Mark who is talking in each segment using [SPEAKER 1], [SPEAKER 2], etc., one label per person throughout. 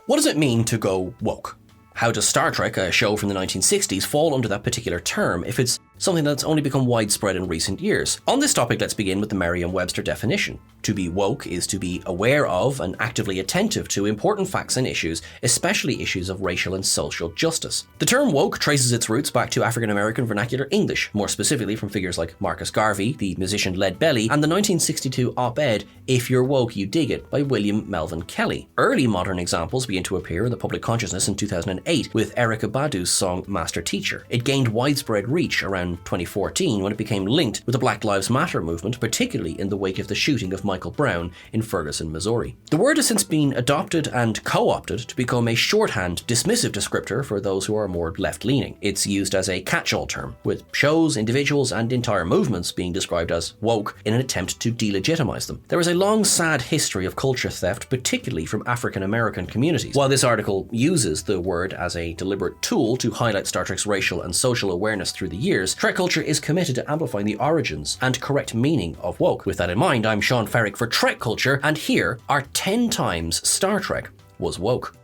[SPEAKER 1] What does it mean to go woke? How does Star Trek, a show from the 1960s, fall under that particular term if it's something that's only become widespread in recent years? On this topic, let's begin with the Merriam-Webster definition. To be woke is to be aware of and actively attentive to important facts and issues, especially issues of racial and social justice. The term woke traces its roots back to African-American vernacular English, more specifically from figures like Marcus Garvey, the musician Lead Belly, and the 1962 op-ed If You're Woke, You Dig It by William Melvin Kelly. Early modern examples begin to appear in the public consciousness in 2008 with Erykah Badu's song Master Teacher. It gained widespread reach around 2014 when it became linked with the Black Lives Matter movement, particularly in the wake of the shooting of Michael Brown in Ferguson, Missouri. The word has since been adopted and co-opted to become a shorthand, dismissive descriptor for those who are more left-leaning. It's used as a catch-all term, with shows, individuals, and entire movements being described as woke in an attempt to delegitimize them. There is a long, sad history of culture theft, particularly from African-American communities. While this article uses the word as a deliberate tool to highlight Star Trek's racial and social awareness through the years, TrekCulture is committed to amplifying the origins and correct meaning of woke. With that in mind, I'm Sean Ferrick for TrekCulture, and here are 10 times Star Trek was woke.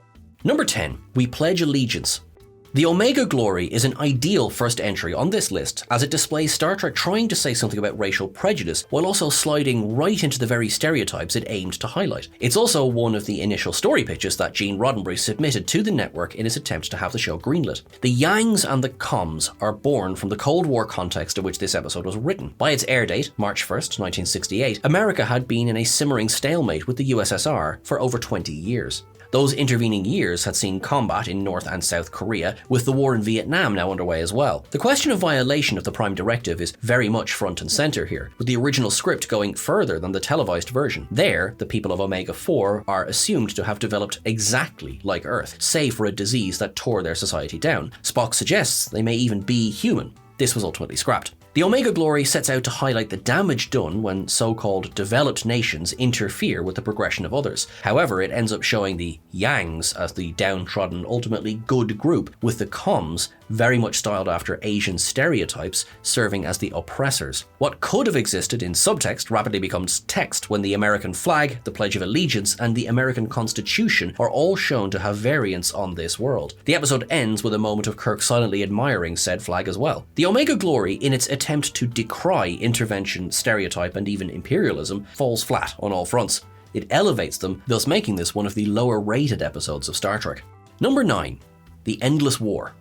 [SPEAKER 1] Number 10. We pledge allegiance. The Omega Glory is an ideal first entry on this list, as it displays Star Trek trying to say something about racial prejudice while also sliding right into the very stereotypes it aimed to highlight. It's also one of the initial story pitches that Gene Roddenberry submitted to the network in his attempt to have the show greenlit. The Yangs and the Coms are born from the Cold War context in which this episode was written. By its air date, March 1st, 1968, America had been in a simmering stalemate with the USSR for over 20 years. Those intervening years had seen combat in North and South Korea, with the war in Vietnam now underway as well. The question of violation of the Prime Directive is very much front and center here, with the original script going further than the televised version. There, the people of Omega-4 are assumed to have developed exactly like Earth, save for a disease that tore their society down. Spock suggests they may even be human. This was ultimately scrapped. The Omega Glory sets out to highlight the damage done when so-called developed nations interfere with the progression of others. However, it ends up showing the Yangs as the downtrodden, ultimately good group, with the Coms, very much styled after Asian stereotypes, serving as the oppressors. What could have existed in subtext rapidly becomes text when the American flag, the Pledge of Allegiance, and the American Constitution are all shown to have variants on this world. The episode ends with a moment of Kirk silently admiring said flag as well. The Omega Glory, in its attempt to decry intervention, stereotype, and even imperialism, falls flat on all fronts. It elevates them, thus making this one of the lower rated episodes of Star Trek. Number 9. The Endless War.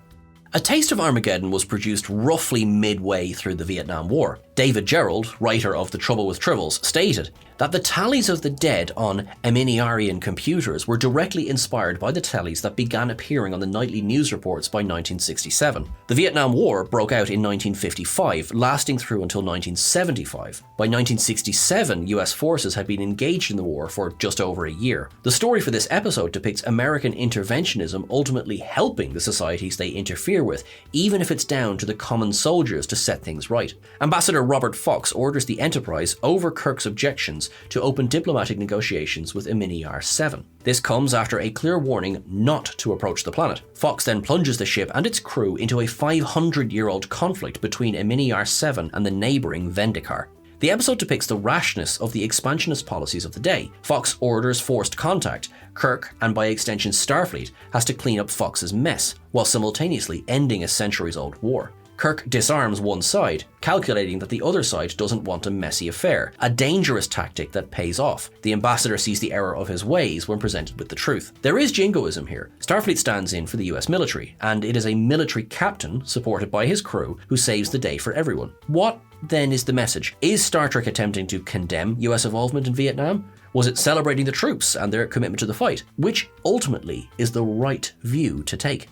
[SPEAKER 1] A Taste of Armageddon was produced roughly midway through the Vietnam War. David Gerrold, writer of The Trouble with Tribbles, stated that the tallies of the dead on Eminiarian computers were directly inspired by the tallies that began appearing on the nightly news reports by 1967. The Vietnam War broke out in 1955, lasting through until 1975. By 1967, US forces had been engaged in the war for just over a year. The story for this episode depicts American interventionism ultimately helping the societies they interfere with, even if it's down to the common soldiers to set things right. Ambassador Robert Fox orders the Enterprise, over Kirk's objections, to open diplomatic negotiations with Eminiar 7. This comes after a clear warning not to approach the planet. Fox then plunges the ship and its crew into a 500-year-old conflict between Eminiar 7 and the neighbouring Vendikar. The episode depicts the rashness of the expansionist policies of the day. Fox orders forced contact. Kirk, and by extension Starfleet, has to clean up Fox's mess, while simultaneously ending a centuries-old war. Kirk disarms one side, calculating that the other side doesn't want a messy affair, a dangerous tactic that pays off. The ambassador sees the error of his ways when presented with the truth. There is jingoism here. Starfleet stands in for the US military, and it is a military captain, supported by his crew, who saves the day for everyone. What then is the message? Is Star Trek attempting to condemn US involvement in Vietnam? Was it celebrating the troops and their commitment to the fight? Which ultimately is the right view to take?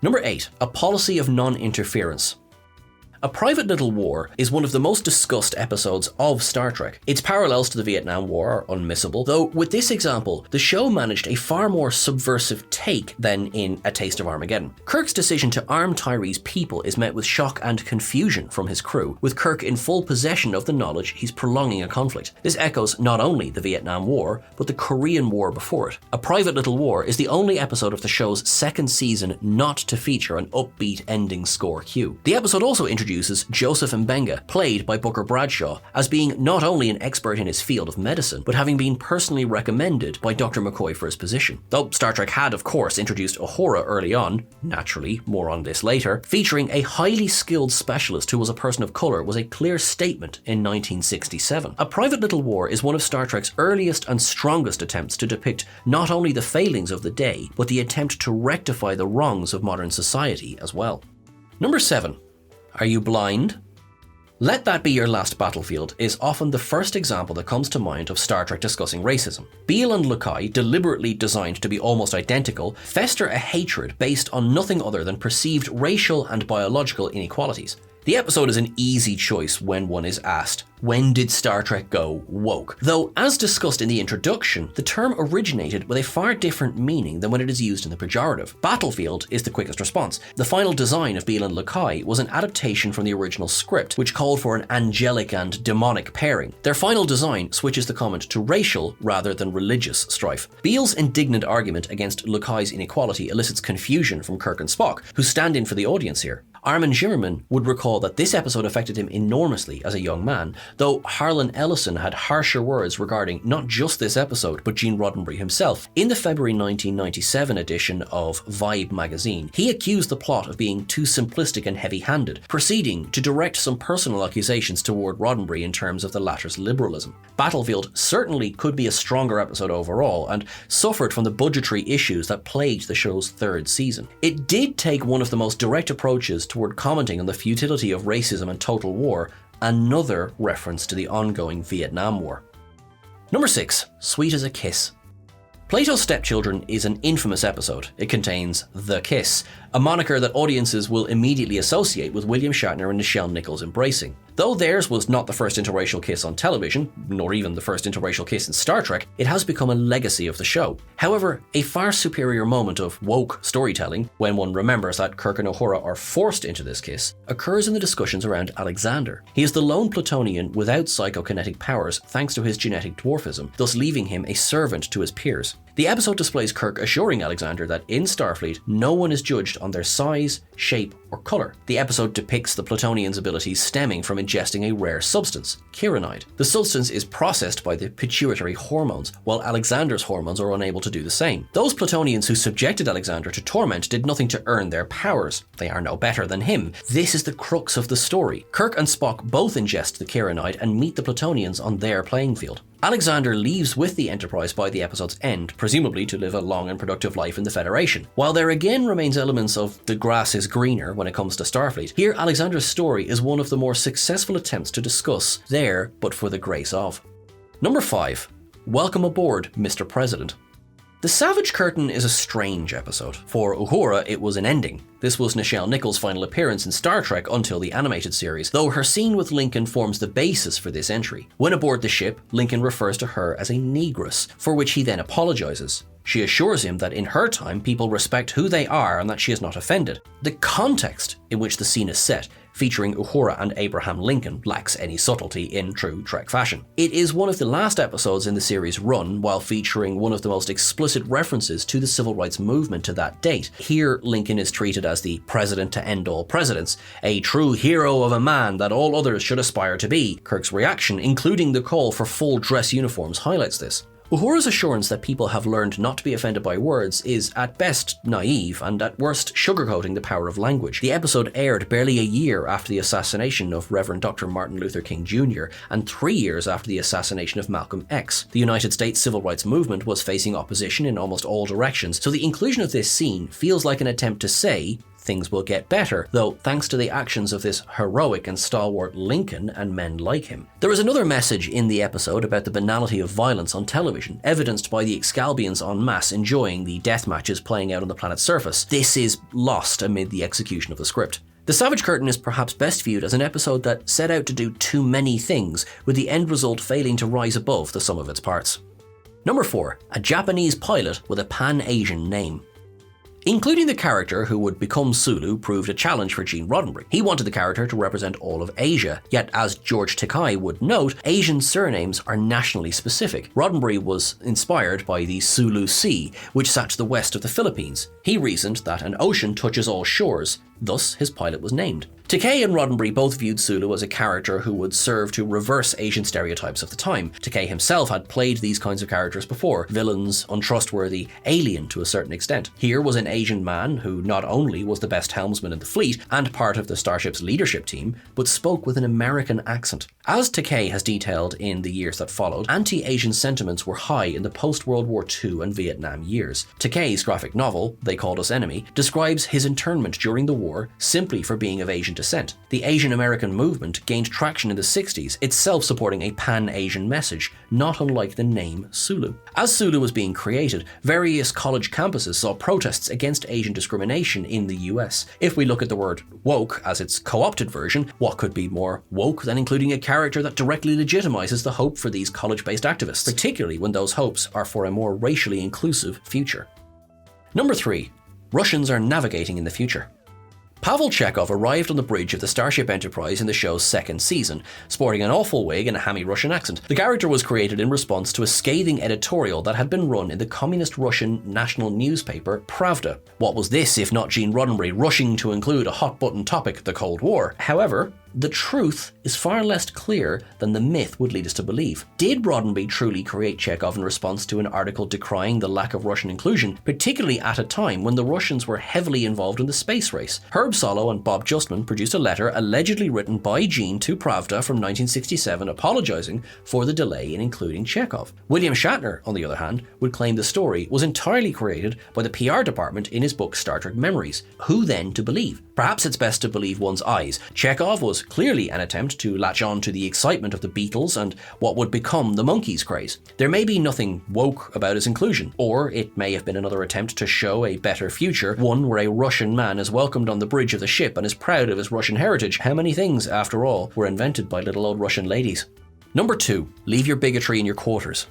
[SPEAKER 1] Number 8. A Policy of Noninterference. A Private Little War is one of the most discussed episodes of Star Trek. Its parallels to the Vietnam War are unmissable, though with this example, the show managed a far more subversive take than in A Taste of Armageddon. Kirk's decision to arm Tyree's people is met with shock and confusion from his crew, with Kirk in full possession of the knowledge he's prolonging a conflict. This echoes not only the Vietnam War, but the Korean War before it. A Private Little War is the only episode of the show's second season not to feature an upbeat ending score cue. The episode also introduces introduces Joseph Mbenga, played by Booker Bradshaw, as being not only an expert in his field of medicine, but having been personally recommended by Dr. McCoy for his position. Though Star Trek had, of course, introduced Uhura early on, naturally, more on this later, featuring a highly skilled specialist who was a person of colour was a clear statement in 1967. A Private Little War is one of Star Trek's earliest and strongest attempts to depict not only the failings of the day, but the attempt to rectify the wrongs of modern society as well. Number 7. Are you blind? Let That Be Your Last Battlefield is often the first example that comes to mind of Star Trek discussing racism. Beale and Lukai, deliberately designed to be almost identical, fester a hatred based on nothing other than perceived racial and biological inequalities. The episode is an easy choice when one is asked, when did Star Trek go woke? Though, as discussed in the introduction, the term originated with a far different meaning than when it is used in the pejorative. Battlefield is the quickest response. The final design of Beale and Lukai was an adaptation from the original script, which called for an angelic and demonic pairing. Their final design switches the comment to racial rather than religious strife. Beale's indignant argument against Lukai's inequality elicits confusion from Kirk and Spock, who stand in for the audience here. Armin Zimmerman would recall that this episode affected him enormously as a young man, though Harlan Ellison had harsher words regarding not just this episode, but Gene Roddenberry himself. In the February 1997 edition of Vibe magazine, he accused the plot of being too simplistic and heavy-handed, proceeding to direct some personal accusations toward Roddenberry in terms of the latter's liberalism. Battlefield certainly could be a stronger episode overall, and suffered from the budgetary issues that plagued the show's third season. It did take one of the most direct approaches toward commenting on the futility of racism and total war, another reference to the ongoing Vietnam War. Number 6. Sweet as a Kiss. Plato's Stepchildren is an infamous episode. It contains The Kiss, a moniker that audiences will immediately associate with William Shatner and Nichelle Nichols embracing. Though theirs was not the first interracial kiss on television, nor even the first interracial kiss in Star Trek, it has become a legacy of the show. However, a far superior moment of woke storytelling, when one remembers that Kirk and Uhura are forced into this kiss, occurs in the discussions around Alexander. He is the lone Plutonian without psychokinetic powers thanks to his genetic dwarfism, thus leaving him a servant to his peers. The episode displays Kirk assuring Alexander that in Starfleet, no one is judged on their size, shape, or colour. The episode depicts the Plutonian's abilities stemming from ingesting a rare substance, kieranide. The substance is processed by the pituitary hormones, while Alexander's hormones are unable to do the same. Those Plutonians who subjected Alexander to torment did nothing to earn their powers. They are no better than him. This is the crux of the story. Kirk and Spock both ingest the kieranide and meet the Plutonians on their playing field. Alexander leaves with the Enterprise by the episode's end, presumably to live a long and productive life in the Federation. While there again remains elements of the grass is greener when it comes to Starfleet, here Alexander's story is one of the more successful attempts to discuss there but for the grace of. Number 5. Welcome aboard, Mr. President. The Savage Curtain is a strange episode. For Uhura, it was an ending. This was Nichelle Nichols' final appearance in Star Trek until the animated series, though her scene with Lincoln forms the basis for this entry. When aboard the ship, Lincoln refers to her as a negress, for which he then apologizes. She assures him that in her time, people respect who they are and that she is not offended. The context in which the scene is set, featuring Uhura and Abraham Lincoln, lacks any subtlety in true Trek fashion. It is one of the last episodes in the series' run, while featuring one of the most explicit references to the civil rights movement to that date. Here, Lincoln is treated as the president to end all presidents, a true hero of a man that all others should aspire to be. Kirk's reaction, including the call for full dress uniforms, highlights this. Uhura's assurance that people have learned not to be offended by words is at best naive and at worst sugarcoating the power of language. The episode aired barely a year after the assassination of Reverend Dr. Martin Luther King Jr. and 3 years after the assassination of Malcolm X. The United States civil rights movement was facing opposition in almost all directions, so the inclusion of this scene feels like an attempt to say things will get better, though thanks to the actions of this heroic and stalwart Lincoln and men like him. There is another message in the episode about the banality of violence on television, evidenced by the Excalbians en masse enjoying the death matches playing out on the planet's surface. This is lost amid the execution of the script. The Savage Curtain is perhaps best viewed as an episode that set out to do too many things, with the end result failing to rise above the sum of its parts. Number 4. A Japanese pilot with a Pan-Asian name. Including the character who would become Sulu proved a challenge for Gene Roddenberry. He wanted the character to represent all of Asia, yet as George Takei would note, Asian surnames are nationally specific. Roddenberry was inspired by the Sulu Sea, which sat to the west of the Philippines. He reasoned that an ocean touches all shores, Thus, his pilot was named. Takei and Roddenberry both viewed Sulu as a character who would serve to reverse Asian stereotypes of the time. Takei himself had played these kinds of characters before, villains, untrustworthy, alien to a certain extent. Here was an Asian man who not only was the best helmsman in the fleet and part of the starship's leadership team, but spoke with an American accent. As Takei has detailed in the years that followed, anti-Asian sentiments were high in the post-World War II and Vietnam years. Takei's graphic novel, They Called Us Enemy, describes his internment during the war simply for being of Asian descent. The Asian American movement gained traction in the 60s, itself supporting a pan-Asian message, not unlike the name Sulu. As Sulu was being created, various college campuses saw protests against Asian discrimination in the US. If we look at the word woke as its co-opted version, what could be more woke than including a character that directly legitimizes the hope for these college-based activists, particularly when those hopes are for a more racially inclusive future. Number 3. Russians are navigating in the future. Pavel Chekhov arrived on the bridge of the Starship Enterprise in the show's second season, sporting an awful wig and a hammy Russian accent. The character was created in response to a scathing editorial that had been run in the communist Russian national newspaper Pravda. What was this if not Gene Roddenberry rushing to include a hot-button topic, the Cold War? However, the truth is far less clear than the myth would lead us to believe. Did Roddenberry truly create Chekhov in response to an article decrying the lack of Russian inclusion, particularly at a time when the Russians were heavily involved in the space race? Herb Solow and Bob Justman produced a letter allegedly written by Gene to Pravda from 1967 apologizing for the delay in including Chekhov. William Shatner, on the other hand, would claim the story was entirely created by the PR department in his book Star Trek Memories. Who then to believe? Perhaps it's best to believe one's eyes. Chekhov was clearly an attempt to latch on to the excitement of the Beatles and what would become the Monkees craze. There may be nothing woke about his inclusion, or it may have been another attempt to show a better future, one where a Russian man is welcomed on the bridge of the ship and is proud of his Russian heritage. How many things, after all, were invented by little old Russian ladies? Number 2. Leave your bigotry in your quarters.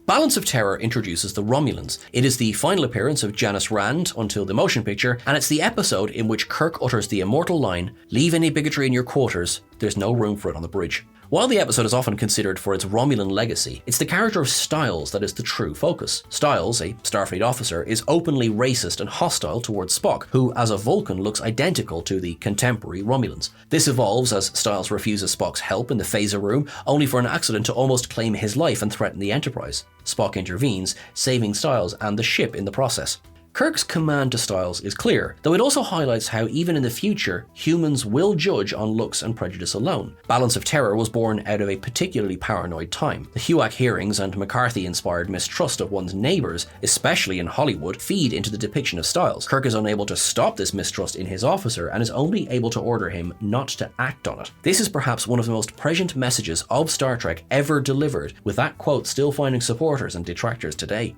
[SPEAKER 1] Balance of Terror introduces the Romulans. It is the final appearance of Janice Rand until the motion picture, and it's the episode in which Kirk utters the immortal line, "Leave any bigotry in your quarters, there's no room for it on the bridge." While the episode is often considered for its Romulan legacy, it's the character of Styles that is the true focus. Styles, a Starfleet officer, is openly racist and hostile towards Spock, who as a Vulcan looks identical to the contemporary Romulans. This evolves as Styles refuses Spock's help in the phaser room, only for an accident to almost claim his life and threaten the Enterprise. Spock intervenes, saving Styles and the ship in the process. Kirk's command to Styles is clear, though it also highlights how even in the future, humans will judge on looks and prejudice alone. Balance of Terror was born out of a particularly paranoid time. The HUAC hearings and McCarthy-inspired mistrust of one's neighbours, especially in Hollywood, feed into the depiction of Styles. Kirk is unable to stop this mistrust in his officer and is only able to order him not to act on it. This is perhaps one of the most prescient messages of Star Trek ever delivered, with that quote still finding supporters and detractors today.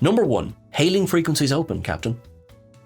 [SPEAKER 1] Number 1. Hailing frequencies open, Captain.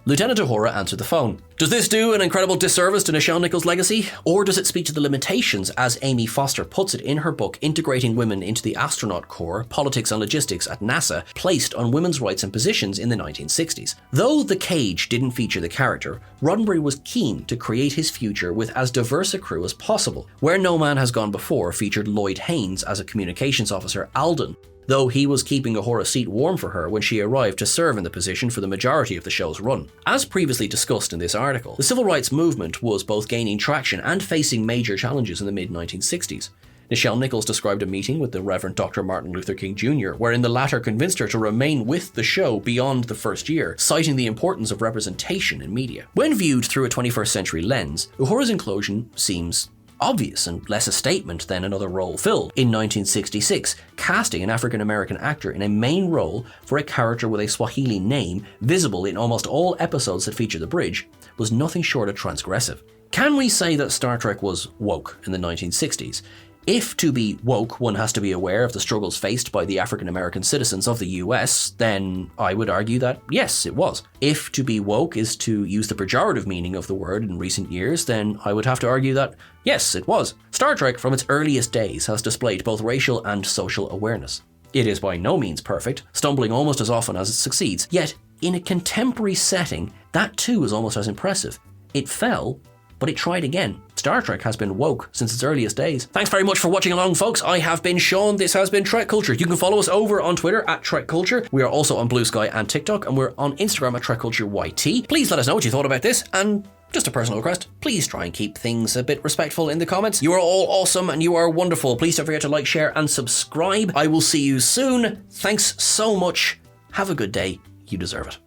[SPEAKER 1] Lieutenant Uhura answered the phone. Does this do an incredible disservice to Nichelle Nichols' legacy? Or does it speak to the limitations, as Amy Foster puts it in her book Integrating Women into the Astronaut Corps, Politics and Logistics at NASA, placed on women's rights and positions in the 1960s? Though The Cage didn't feature the character, Roddenberry was keen to create his future with as diverse a crew as possible. Where No Man Has Gone Before featured Lloyd Haynes as a communications officer, Alden, though he was keeping Uhura's seat warm for her when she arrived to serve in the position for the majority of the show's run. As previously discussed in this article, the civil rights movement was both gaining traction and facing major challenges in the mid-1960s. Nichelle Nichols described a meeting with the Reverend Dr. Martin Luther King Jr., wherein the latter convinced her to remain with the show beyond the first year, citing the importance of representation in media. When viewed through a 21st century lens, Uhura's inclusion seems obvious and less a statement than another role filled. In 1966, casting an African-American actor in a main role for a character with a Swahili name, visible in almost all episodes that feature the bridge, was nothing short of transgressive. Can we say that Star Trek was woke in the 1960s? If to be woke, one has to be aware of the struggles faced by the African-American citizens of the US, then I would argue that yes, it was. If to be woke is to use the pejorative meaning of the word in recent years, then I would have to argue that yes, it was. Star Trek from its earliest days has displayed both racial and social awareness. It is by no means perfect, stumbling almost as often as it succeeds, yet in a contemporary setting, that too is almost as impressive. It fell, but it tried again. Star Trek has been woke since its earliest days. Thanks very much for watching along, folks. I have been Sean. This has been TrekCulture. You can follow us over on Twitter at TrekCulture. We are also on Blue Sky and TikTok, and we're on Instagram at TrekCultureYT. Please let us know what you thought about this, and Just a personal request, please try and keep things a bit respectful in the comments. You are all awesome and you are wonderful. Please don't forget to like, share and subscribe. I will see you soon. Thanks so much. Have a good day. You deserve it.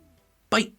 [SPEAKER 1] Bye.